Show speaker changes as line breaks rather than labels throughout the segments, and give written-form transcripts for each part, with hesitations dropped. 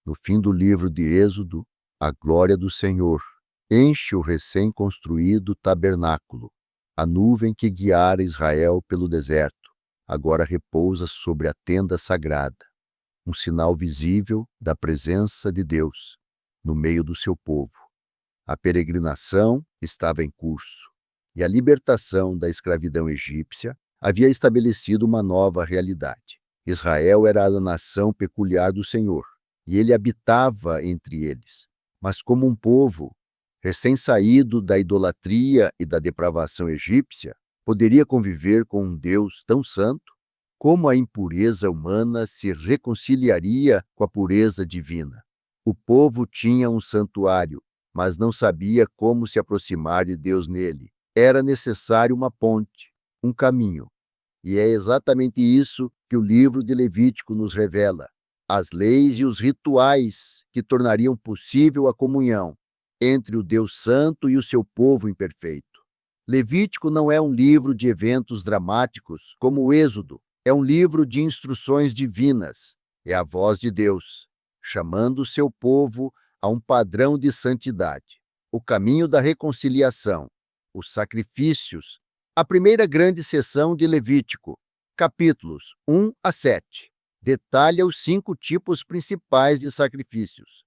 No fim do livro de Êxodo, a glória do Senhor enche o recém-construído tabernáculo. A nuvem que guiara Israel pelo deserto agora repousa sobre a tenda sagrada, um sinal visível da presença de Deus no meio do seu povo. A peregrinação estava em curso, e a libertação da escravidão egípcia havia estabelecido uma nova realidade. Israel era a nação peculiar do Senhor, e ele habitava entre eles. Mas como um povo recém-saído da idolatria e da depravação egípcia, poderia conviver com um Deus tão santo? Como a impureza humana se reconciliaria com a pureza divina? O povo tinha um santuário, mas não sabia como se aproximar de Deus nele. Era necessário uma ponte, um caminho. E é exatamente isso que o livro de Levítico nos revela: as leis e os rituais que tornariam possível a comunhão entre o Deus Santo e o seu povo imperfeito. Levítico não é um livro de eventos dramáticos como o Êxodo, é um livro de instruções divinas. É a voz de Deus, chamando o seu povo a um padrão de santidade. O caminho da reconciliação, os sacrifícios. A primeira grande seção de Levítico, capítulos 1 a 7, detalha os 5 tipos principais de sacrifícios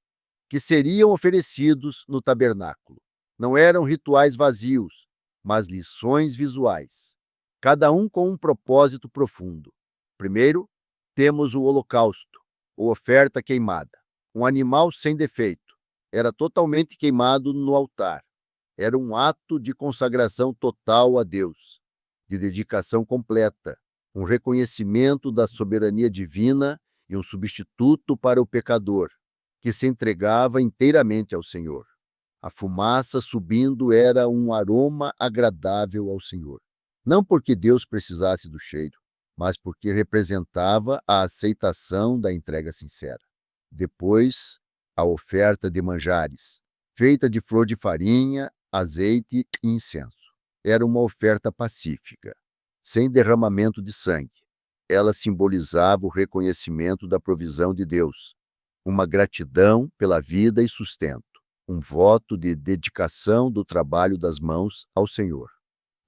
que seriam oferecidos no tabernáculo. Não eram rituais vazios, mas lições visuais, cada um com um propósito profundo. Primeiro, temos o holocausto, ou oferta queimada. Um animal sem defeito. Era totalmente queimado no altar. Era um ato de consagração total a Deus, de dedicação completa, um reconhecimento da soberania divina e um substituto para o pecador, que se entregava inteiramente ao Senhor. A fumaça subindo era um aroma agradável ao Senhor. Não porque Deus precisasse do cheiro, mas porque representava a aceitação da entrega sincera. Depois, a oferta de manjares, feita de flor de farinha, azeite e incenso. Era uma oferta pacífica, sem derramamento de sangue. Ela simbolizava o reconhecimento da provisão de Deus, uma gratidão pela vida e sustento, um voto de dedicação do trabalho das mãos ao Senhor.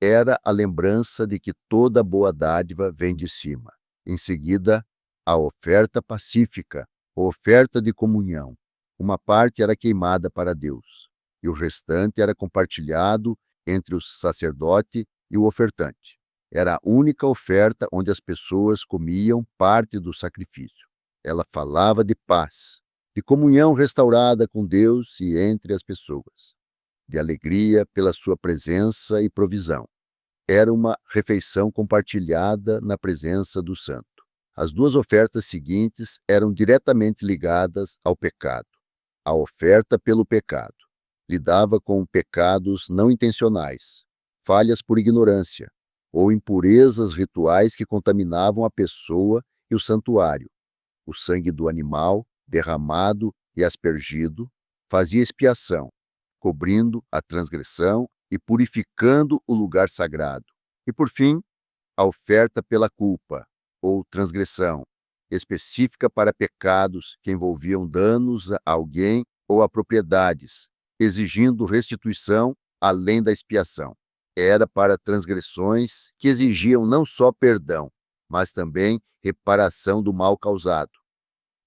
Era a lembrança de que toda boa dádiva vem de cima. Em seguida, a oferta pacífica, a oferta de comunhão. Uma parte era queimada para Deus, e o restante era compartilhado entre o sacerdote e o ofertante. Era a única oferta onde as pessoas comiam parte do sacrifício. Ela falava de paz, de comunhão restaurada com Deus e entre as pessoas, de alegria pela sua presença e provisão. Era uma refeição compartilhada na presença do Santo. As 2 ofertas seguintes eram diretamente ligadas ao pecado. A oferta pelo pecado lidava com pecados não intencionais, falhas por ignorância, ou impurezas rituais que contaminavam a pessoa e o santuário. O sangue do animal, derramado e aspergido, fazia expiação, cobrindo a transgressão e purificando o lugar sagrado. E, por fim, a oferta pela culpa, ou transgressão, específica para pecados que envolviam danos a alguém ou a propriedades, exigindo restituição além da expiação. Era para transgressões que exigiam não só perdão, mas também reparação do mal causado.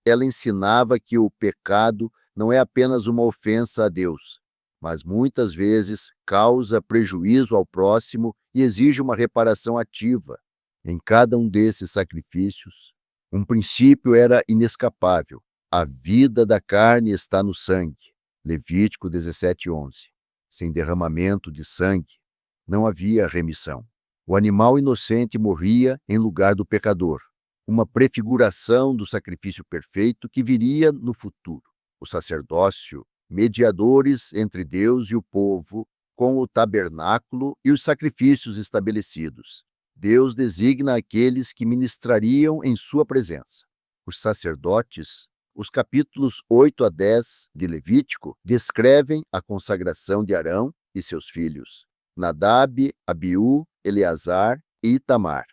Ela ensinava que o pecado não é apenas uma ofensa a Deus, mas muitas vezes causa prejuízo ao próximo e exige uma reparação ativa. Em cada um desses sacrifícios, um princípio era inescapável: a vida da carne está no sangue. Levítico 17:11. Sem derramamento de sangue, não havia remissão. O animal inocente morria em lugar do pecador, uma prefiguração do sacrifício perfeito que viria no futuro. O sacerdócio, mediadores entre Deus e o povo, com o tabernáculo e os sacrifícios estabelecidos. Deus designa aqueles que ministrariam em sua presença. Os sacerdotes, os capítulos 8 a 10 de Levítico, descrevem a consagração de Arão e seus filhos, Nadab, Abiú, Eleazar e Itamar,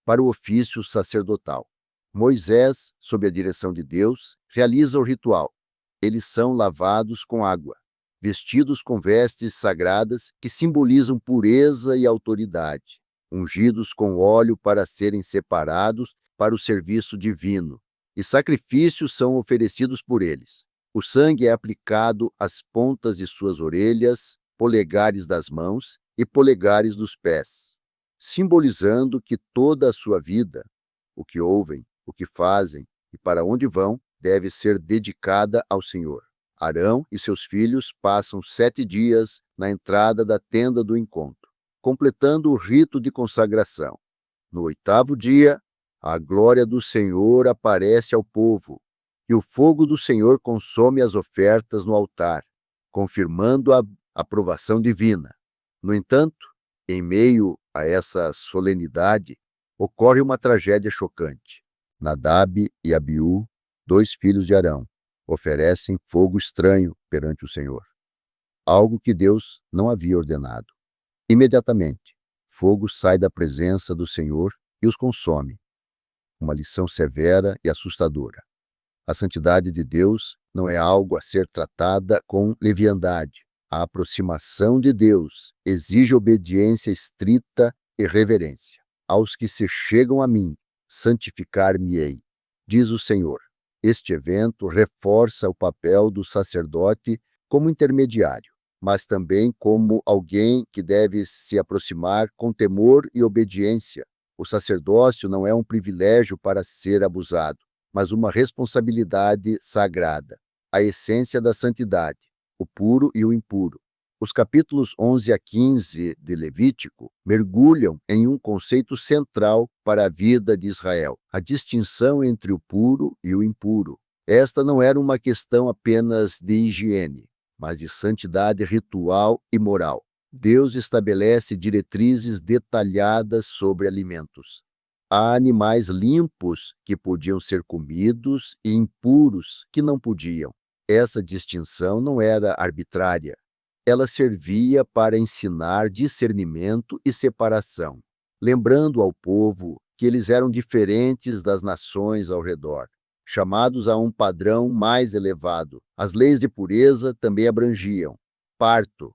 para o ofício sacerdotal. Moisés, sob a direção de Deus, realiza o ritual, eles são lavados com água, vestidos com vestes sagradas que simbolizam pureza e autoridade, ungidos com óleo para serem separados para o serviço divino, e sacrifícios são oferecidos por eles. O sangue é aplicado às pontas de suas orelhas, polegares das mãos e polegares dos pés, simbolizando que toda a sua vida, o que ouvem, o que fazem e para onde vão, deve ser dedicada ao Senhor. Arão e seus filhos passam 7 dias na entrada da tenda do encontro, completando o rito de consagração. No 8º dia, a glória do Senhor aparece ao povo, e o fogo do Senhor consome as ofertas no altar, confirmando a aprovação divina. No entanto, em meio a essa solenidade, ocorre uma tragédia chocante. Nadab e Abiú, 2 filhos de Arão, oferecem fogo estranho perante o Senhor, algo que Deus não havia ordenado. Imediatamente, fogo sai da presença do Senhor e os consome. Uma lição severa e assustadora. A santidade de Deus não é algo a ser tratada com leviandade. A aproximação de Deus exige obediência estrita e reverência. Aos que se chegam a mim, santificar-me-ei, diz o Senhor. Este evento reforça o papel do sacerdote como intermediário, mas também como alguém que deve se aproximar com temor e obediência. O sacerdócio não é um privilégio para ser abusado, mas uma responsabilidade sagrada, a essência da santidade, o puro e o impuro. Os capítulos 11 a 15 de Levítico mergulham em um conceito central para a vida de Israel, a distinção entre o puro e o impuro. Esta não era uma questão apenas de higiene, mas de santidade ritual e moral. Deus estabelece diretrizes detalhadas sobre alimentos. Há animais limpos que podiam ser comidos e impuros que não podiam. Essa distinção não era arbitrária. Ela servia para ensinar discernimento e separação, lembrando ao povo que eles eram diferentes das nações ao redor, chamados a um padrão mais elevado. As leis de pureza também abrangiam parto.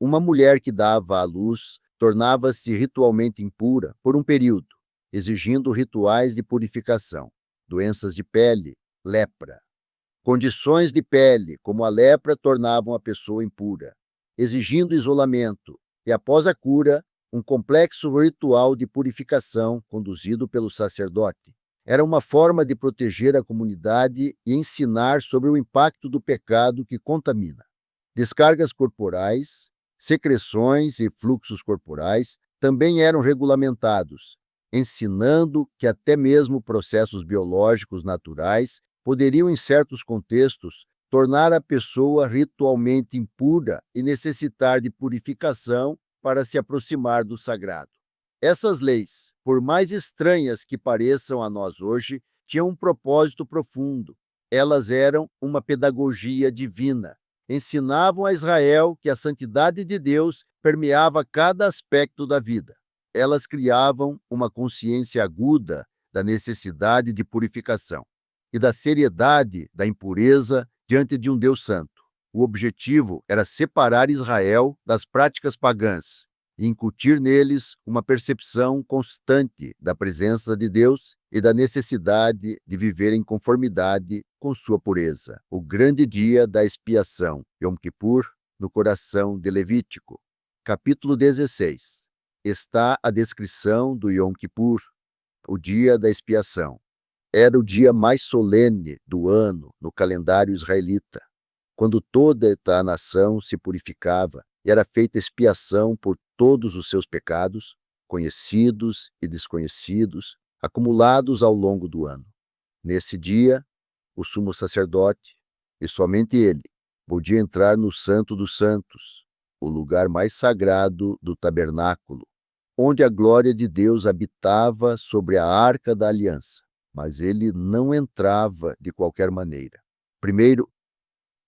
Uma mulher que dava à luz tornava-se ritualmente impura por um período, exigindo rituais de purificação. Doenças de pele, lepra. Condições de pele, como a lepra, tornavam a pessoa impura, exigindo isolamento, e após a cura, um complexo ritual de purificação conduzido pelo sacerdote. Era uma forma de proteger a comunidade e ensinar sobre o impacto do pecado que contamina. Descargas corporais, secreções e fluxos corporais também eram regulamentados, ensinando que até mesmo processos biológicos naturais poderiam, em certos contextos, tornar a pessoa ritualmente impura e necessitar de purificação para se aproximar do sagrado. Essas leis, por mais estranhas que pareçam a nós hoje, tinham um propósito profundo. Elas eram uma pedagogia divina. Ensinavam a Israel que a santidade de Deus permeava cada aspecto da vida. Elas criavam uma consciência aguda da necessidade de purificação e da seriedade da impureza diante de um Deus santo. O objetivo era separar Israel das práticas pagãs e incutir neles uma percepção constante da presença de Deus e da necessidade de viver em conformidade com sua pureza. O grande dia da expiação, Yom Kippur, no coração de Levítico. Capítulo 16. Está a descrição do Yom Kippur, o dia da expiação. Era o dia mais solene do ano no calendário israelita, quando toda a nação se purificava e era feita expiação por todos os seus pecados, conhecidos e desconhecidos, acumulados ao longo do ano. Nesse dia, o sumo sacerdote, e somente ele, podia entrar no Santo dos Santos, o lugar mais sagrado do tabernáculo, onde a glória de Deus habitava sobre a arca da aliança. Mas ele não entrava de qualquer maneira. Primeiro,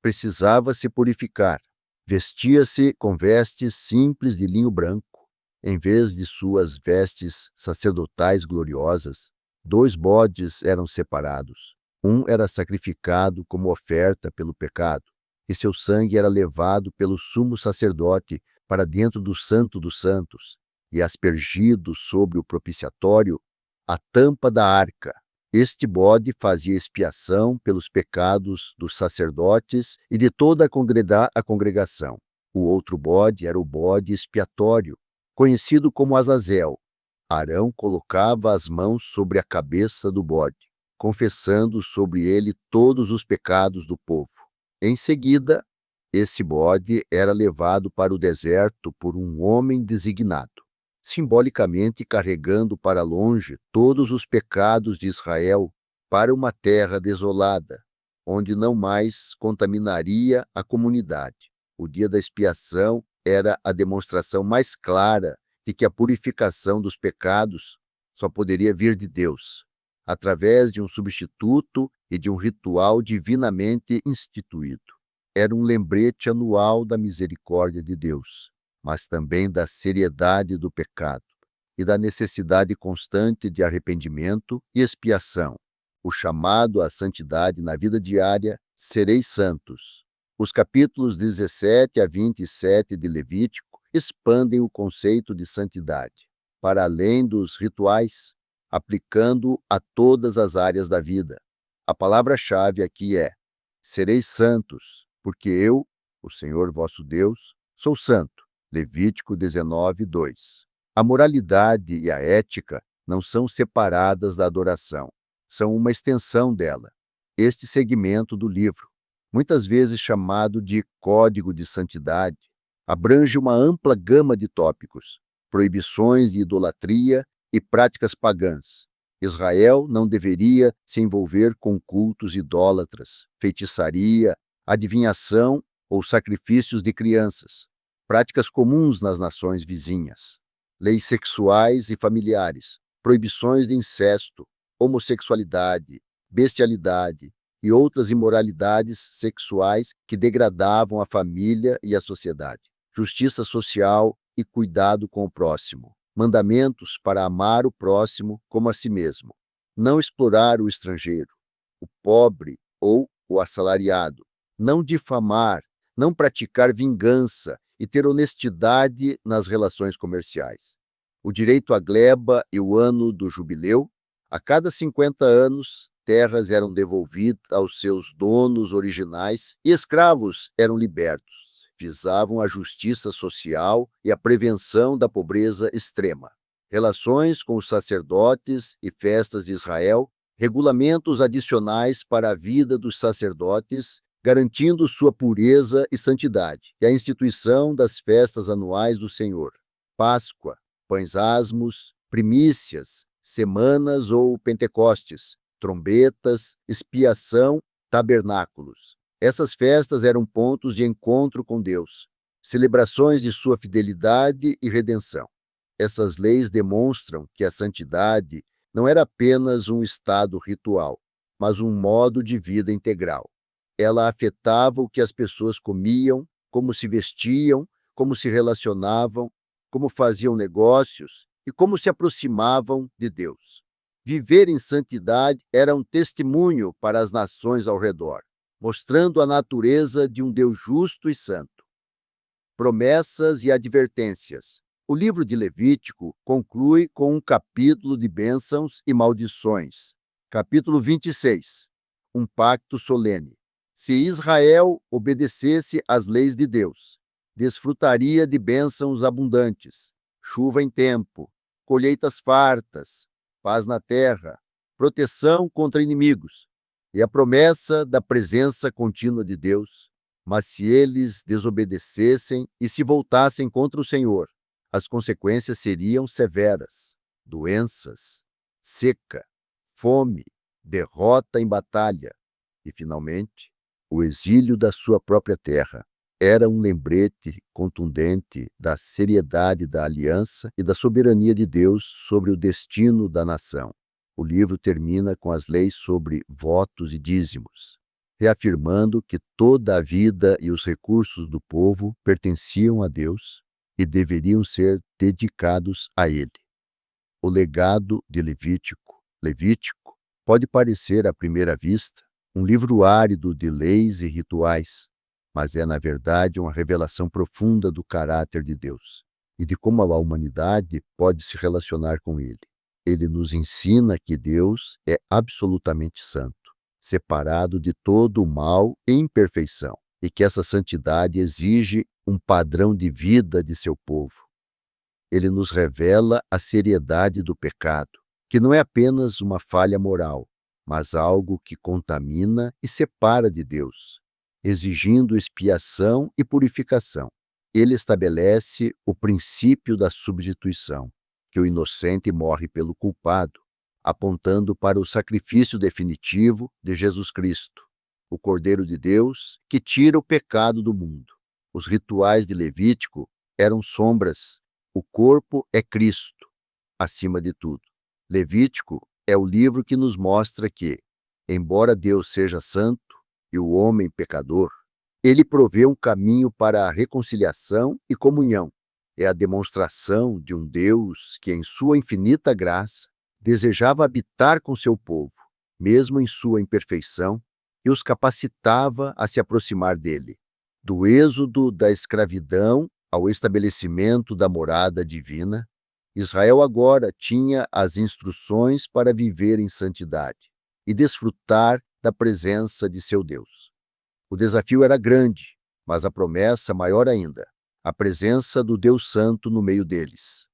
precisava se purificar. Vestia-se com vestes simples de linho branco. Em vez de suas vestes sacerdotais gloriosas, 2 bodes eram separados, Um era sacrificado como oferta pelo pecado, e seu sangue era levado pelo sumo sacerdote para dentro do Santo dos Santos e aspergido sobre o propiciatório, a tampa da arca. Este bode fazia expiação pelos pecados dos sacerdotes e de toda a congregação. O outro bode era o bode expiatório, conhecido como Azazel. Arão colocava as mãos sobre a cabeça do bode, confessando sobre ele todos os pecados do povo. Em seguida, esse bode era levado para o deserto por um homem designado, simbolicamente carregando para longe todos os pecados de Israel para uma terra desolada, onde não mais contaminaria a comunidade. O dia da expiação era a demonstração mais clara de que a purificação dos pecados só poderia vir de Deus, através de um substituto e de um ritual divinamente instituído. Era um lembrete anual da misericórdia de Deus, mas também da seriedade do pecado e da necessidade constante de arrependimento e expiação. O chamado à santidade na vida diária, sereis santos. Os capítulos 17 a 27 de Levítico expandem o conceito de santidade, para além dos rituais, aplicando a todas as áreas da vida. A palavra-chave aqui é: sereis santos, porque eu, o Senhor vosso Deus, sou santo. Levítico 19, 2. A moralidade e a ética não são separadas da adoração, são uma extensão dela. Este segmento do livro, muitas vezes chamado de Código de Santidade, abrange uma ampla gama de tópicos, proibições de idolatria e práticas pagãs. Israel não deveria se envolver com cultos idólatras, feitiçaria, adivinhação ou sacrifícios de crianças, práticas comuns nas nações vizinhas. Leis sexuais e familiares, proibições de incesto, homossexualidade, bestialidade e outras imoralidades sexuais que degradavam a família e a sociedade. Justiça social e cuidado com o próximo. Mandamentos para amar o próximo como a si mesmo. Não explorar o estrangeiro, o pobre ou o assalariado. Não difamar, não praticar vingança e ter honestidade nas relações comerciais. O direito à gleba e o ano do jubileu. A cada 50 anos, terras eram devolvidas aos seus donos originais e escravos eram libertos. Visavam a justiça social e a prevenção da pobreza extrema. Relações com os sacerdotes e festas de Israel, regulamentos adicionais para a vida dos sacerdotes, garantindo sua pureza e santidade, e a instituição das festas anuais do Senhor. Páscoa, pães asmos, primícias, semanas ou Pentecostes, trombetas, expiação, tabernáculos. Essas festas eram pontos de encontro com Deus, celebrações de sua fidelidade e redenção. Essas leis demonstram que a santidade não era apenas um estado ritual, mas um modo de vida integral. Ela afetava o que as pessoas comiam, como se vestiam, como se relacionavam, como faziam negócios e como se aproximavam de Deus. Viver em santidade era um testemunho para as nações ao redor, mostrando a natureza de um Deus justo e santo. Promessas e advertências. O livro de Levítico conclui com um capítulo de bênçãos e maldições. Capítulo 26. Um pacto solene. Se Israel obedecesse às leis de Deus, desfrutaria de bênçãos abundantes, chuva em tempo, colheitas fartas, paz na terra, proteção contra inimigos e a promessa da presença contínua de Deus. Mas se eles desobedecessem e se voltassem contra o Senhor, as consequências seriam severas: doenças, seca, fome, derrota em batalha e, finalmente, o exílio da sua própria terra. Era um lembrete contundente da seriedade da aliança e da soberania de Deus sobre o destino da nação. O livro termina com as leis sobre votos e dízimos, reafirmando que toda a vida e os recursos do povo pertenciam a Deus e deveriam ser dedicados a Ele. O legado de Levítico. Levítico Pode parecer, à primeira vista, um livro árido de leis e rituais, mas é, na verdade, uma revelação profunda do caráter de Deus e de como a humanidade pode se relacionar com Ele. Ele nos ensina que Deus é absolutamente santo, separado de todo o mal e imperfeição, e que essa santidade exige um padrão de vida de seu povo. Ele nos revela a seriedade do pecado, que não é apenas uma falha moral, mas algo que contamina e separa de Deus, exigindo expiação e purificação. Ele estabelece o princípio da substituição, que o inocente morre pelo culpado, apontando para o sacrifício definitivo de Jesus Cristo, o Cordeiro de Deus que tira o pecado do mundo. Os rituais de Levítico eram sombras. O corpo é Cristo, acima de tudo. Levítico é o livro que nos mostra que, embora Deus seja santo e o homem pecador, ele provê um caminho para a reconciliação e comunhão. É a demonstração de um Deus que, em sua infinita graça, desejava habitar com seu povo, mesmo em sua imperfeição, e os capacitava a se aproximar dele. Do êxodo da escravidão ao estabelecimento da morada divina, Israel agora tinha as instruções para viver em santidade e desfrutar da presença de seu Deus. O desafio era grande, mas a promessa maior ainda, a presença do Deus Santo no meio deles.